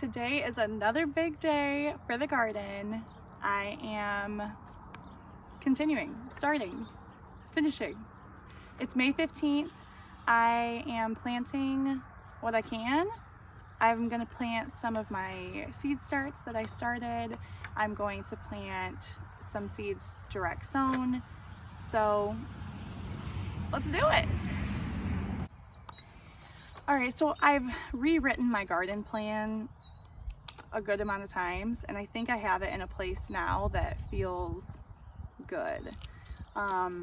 Today is another big day for the garden. I am finishing. It's May 15th. I am planting what I can. I'm gonna plant some of my seed starts that I started. I'm going to plant some seeds direct sown. So let's do it. All right, so I've rewritten my garden plan a good amount of times, and I think I have it in a place now that feels good. I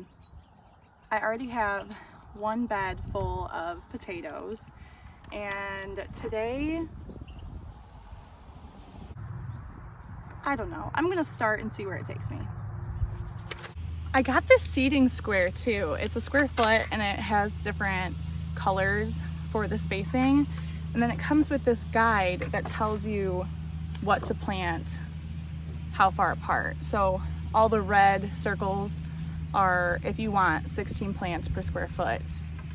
already have one bed full of potatoes, and today, I don't know, I'm gonna start and see where it takes me. I got this seeding square too. It's a square foot and it has different colors for the spacing, and then it comes with this guide that tells you what to plant how far apart. So all the red circles are if you want 16 plants per square foot.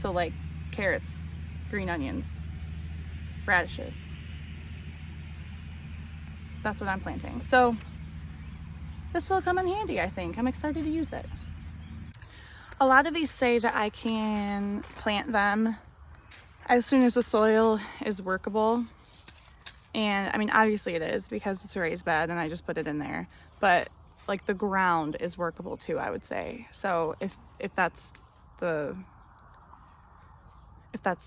So like carrots, green onions, radishes. That's what I'm planting. So this will come in handy, I think. I'm excited to use it. A lot of these say that I can plant them as soon as the soil is workable. And I mean, obviously it is because it's a raised bed and I just put it in there, but like the ground is workable too, I would say. So if that's the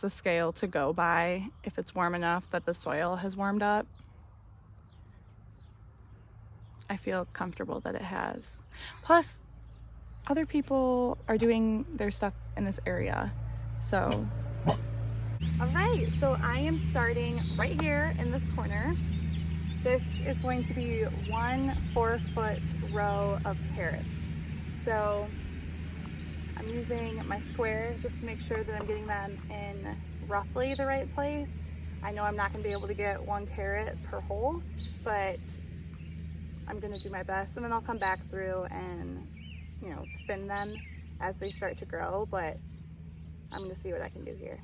scale to go by, if it's warm enough that the soil has warmed up, I feel comfortable that it has. Plus, other people are doing their stuff in this area, so. All right, so I am starting right here in this corner. This is going to be 1 4-foot row of carrots. So I'm using my square just to make sure that I'm getting them in roughly the right place. I know I'm not gonna be able to get 1 carrot per hole, but I'm gonna do my best, and then I'll come back through and, you know, thin them as they start to grow, but I'm gonna see what I can do here.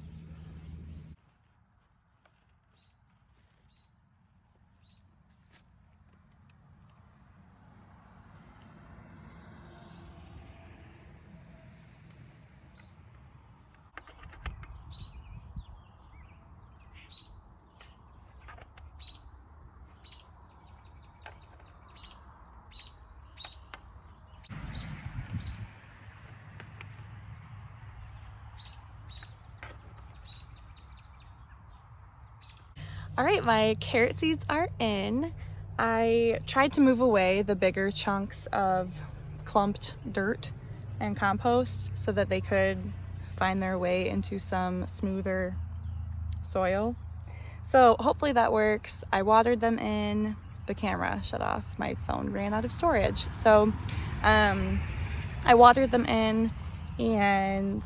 All right, my carrot seeds are in. I tried to move away the bigger chunks of clumped dirt and compost so that they could find their way into some smoother soil. So hopefully that works. I watered them in. The camera shut off. My phone ran out of storage. So I watered them in, and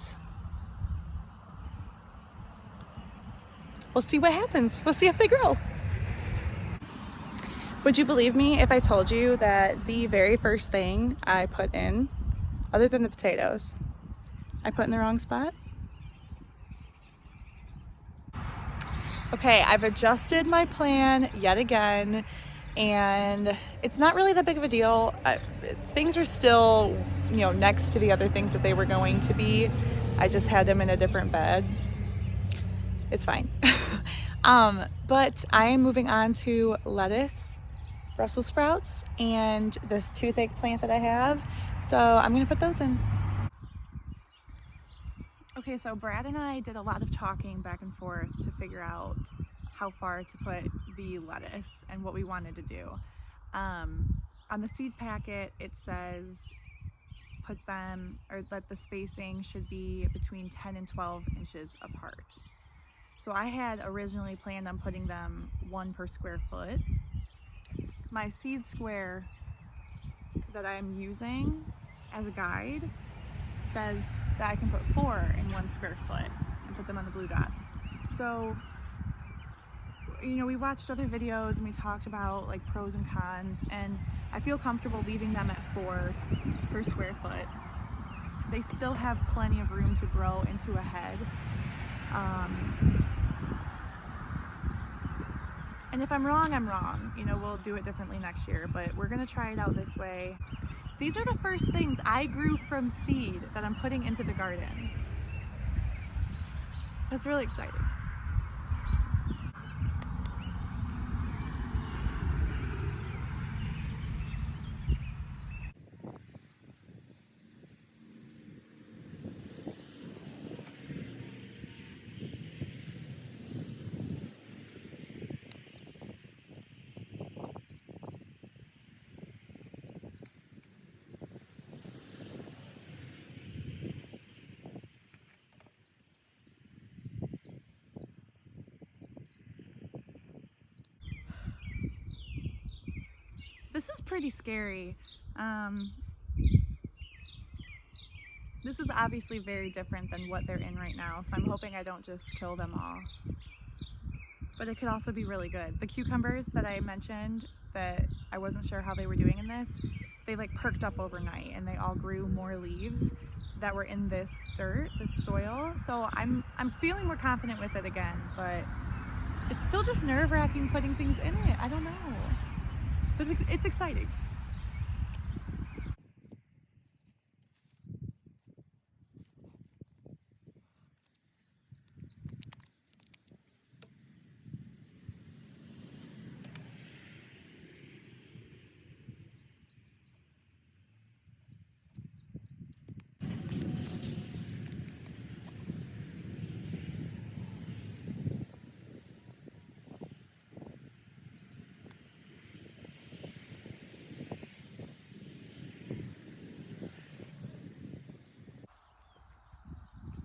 we'll see what happens. We'll see if they grow. Would you believe me if I told you that the very first thing I put in, other than the potatoes, I put in the wrong spot? Okay, I've adjusted my plan yet again, and it's not really that big of a deal. Things are still, you know, next to the other things that they were going to be. I just had them in a different bed. It's fine. But I am moving on to lettuce, Brussels sprouts, and this toothache plant that I have. So I'm gonna put those in. Okay, so Brad and I did a lot of talking back and forth to figure out how far to put the lettuce and what we wanted to do. On the seed packet, it says put them, or that the spacing should be between 10 and 12 inches apart. So I had originally planned on putting them 1 per square foot. My seed square that I'm using as a guide says that I can put 4 in 1 square foot and put them on the blue dots. So, you know, we watched other videos and we talked about like pros and cons, and I feel comfortable leaving them at 4 per square foot. They still have plenty of room to grow into a head. And if I'm wrong, I'm wrong. You know, we'll do it differently next year, but we're gonna try it out this way. These are the first things I grew from seed that I'm putting into the garden. That's really exciting. This is pretty scary. This is obviously very different than what they're in right now, so I'm hoping I don't just kill them all. But it could also be really good. The cucumbers that I mentioned that I wasn't sure how they were doing in this, they like perked up overnight and they all grew more leaves that were in this dirt, this soil. So I'm feeling more confident with it again, but it's still just nerve-wracking putting things in it. I don't know, but it's exciting.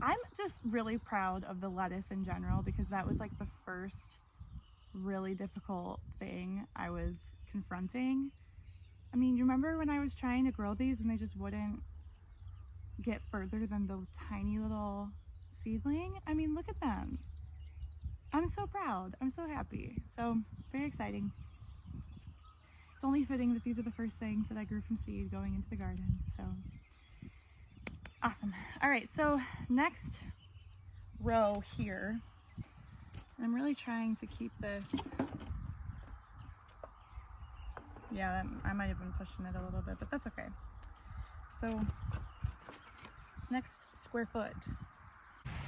I'm just really proud of the lettuce in general because that was like the first really difficult thing I was confronting. I mean, you remember when I was trying to grow these and they just wouldn't get further than the tiny little seedling? I mean, look at them. I'm so proud. I'm so happy. So, very exciting. It's only fitting that these are the first things that I grew from seed going into the garden. So, awesome. All right, so next row here, I'm really trying to keep this. Yeah, I might have been pushing it a little bit, but that's okay. So next square foot,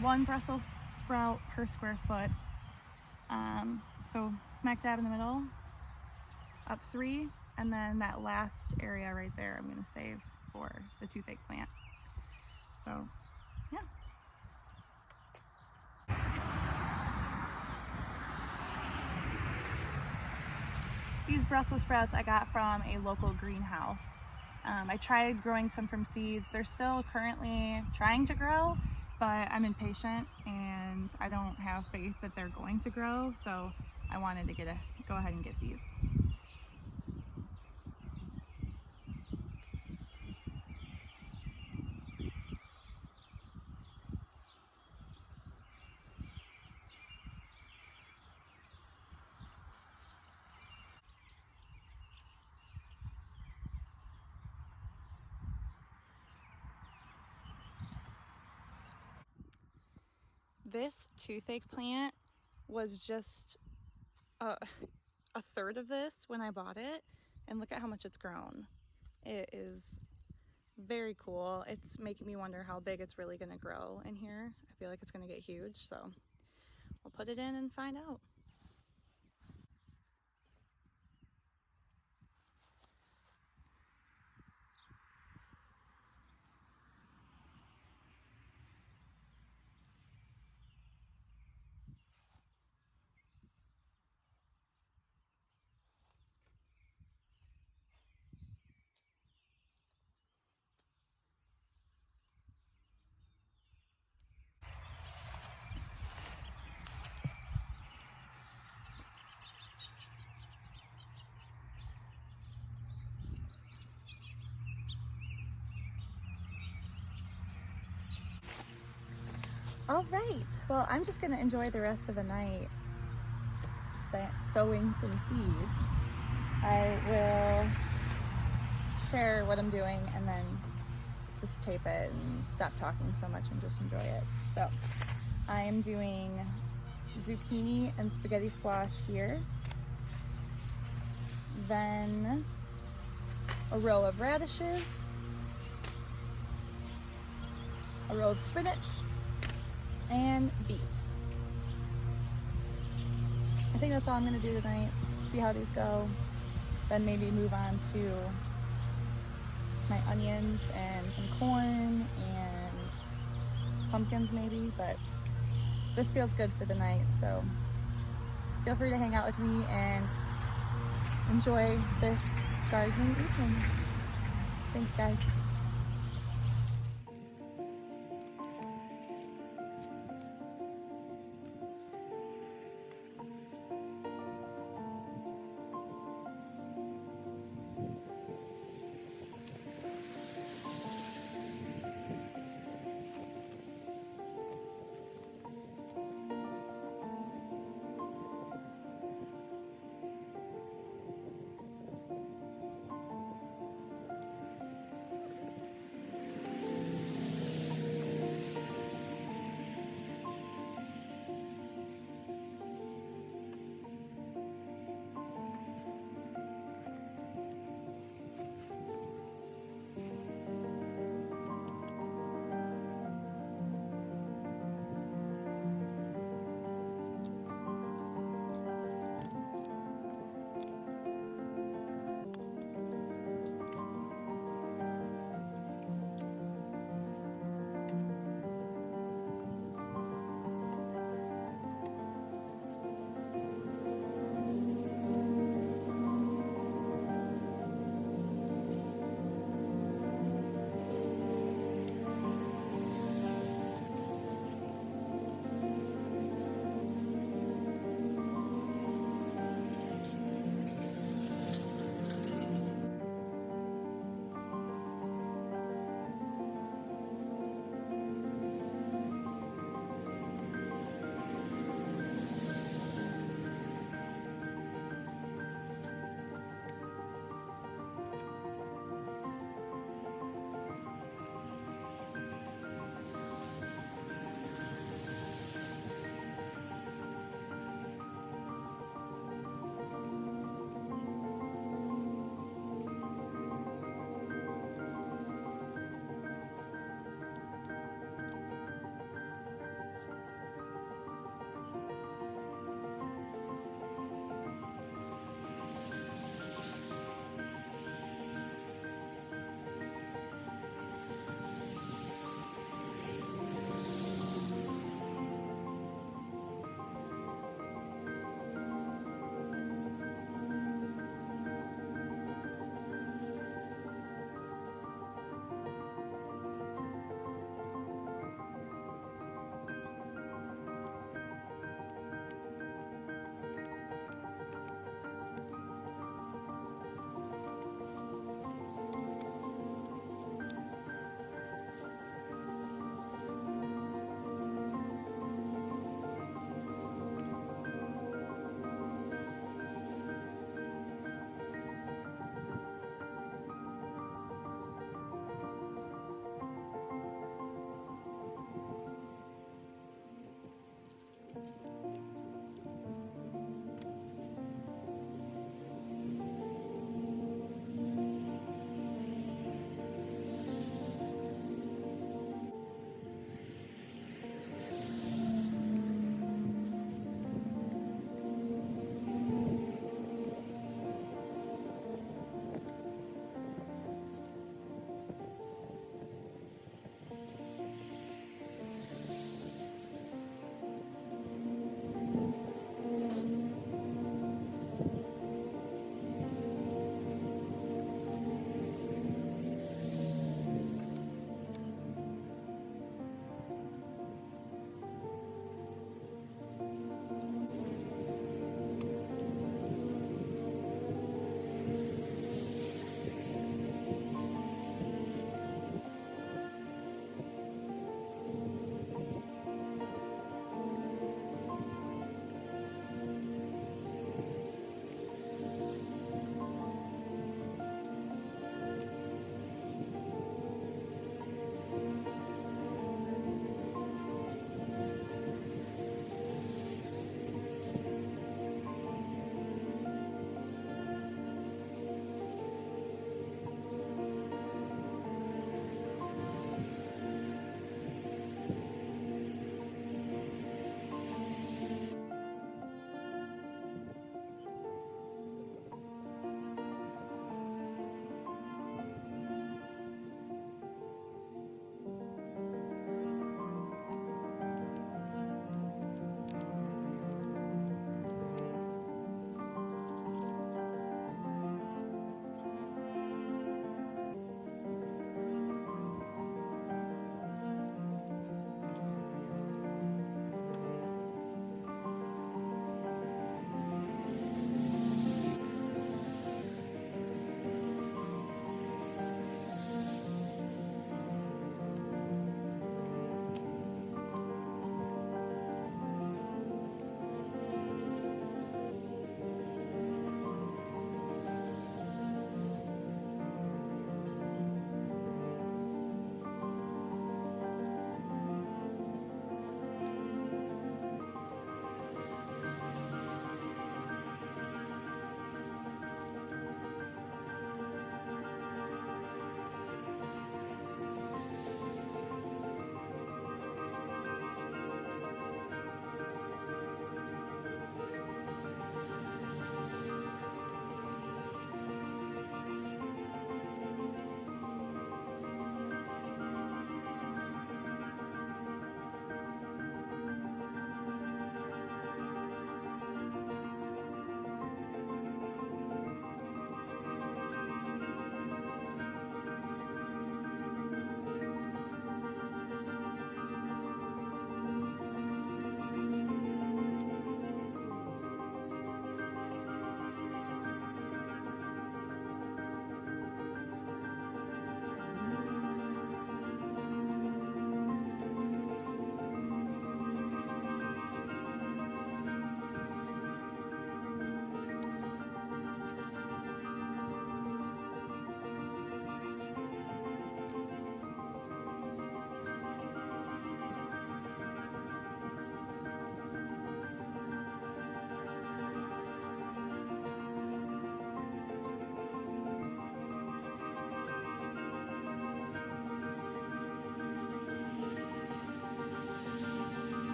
1 Brussels sprout per square foot. So smack dab in the middle, up 3, and then that last area right there I'm gonna save for the toothache plant. So yeah. These Brussels sprouts I got from a local greenhouse. I tried growing some from seeds. They're still currently trying to grow, but I'm impatient and I don't have faith that they're going to grow, so I wanted to go ahead and get these. This toothache plant was just a third of this when I bought it, and look at how much it's grown. It is very cool. It's making me wonder how big it's really gonna grow in here. I feel like it's gonna get huge, so we'll put it in and find out. All right, well, I'm just gonna enjoy the rest of the night sowing some seeds. I will share what I'm doing and then just tape it and stop talking so much and just enjoy it. So I am doing zucchini and spaghetti squash here. then a row of radishes, a row of spinach, and beets. I think that's all I'm gonna do tonight. See how these go. Then maybe move on to my onions and some corn and pumpkins maybe, but this feels good for the night, so feel free to hang out with me and enjoy this gardening evening. Thanks, guys.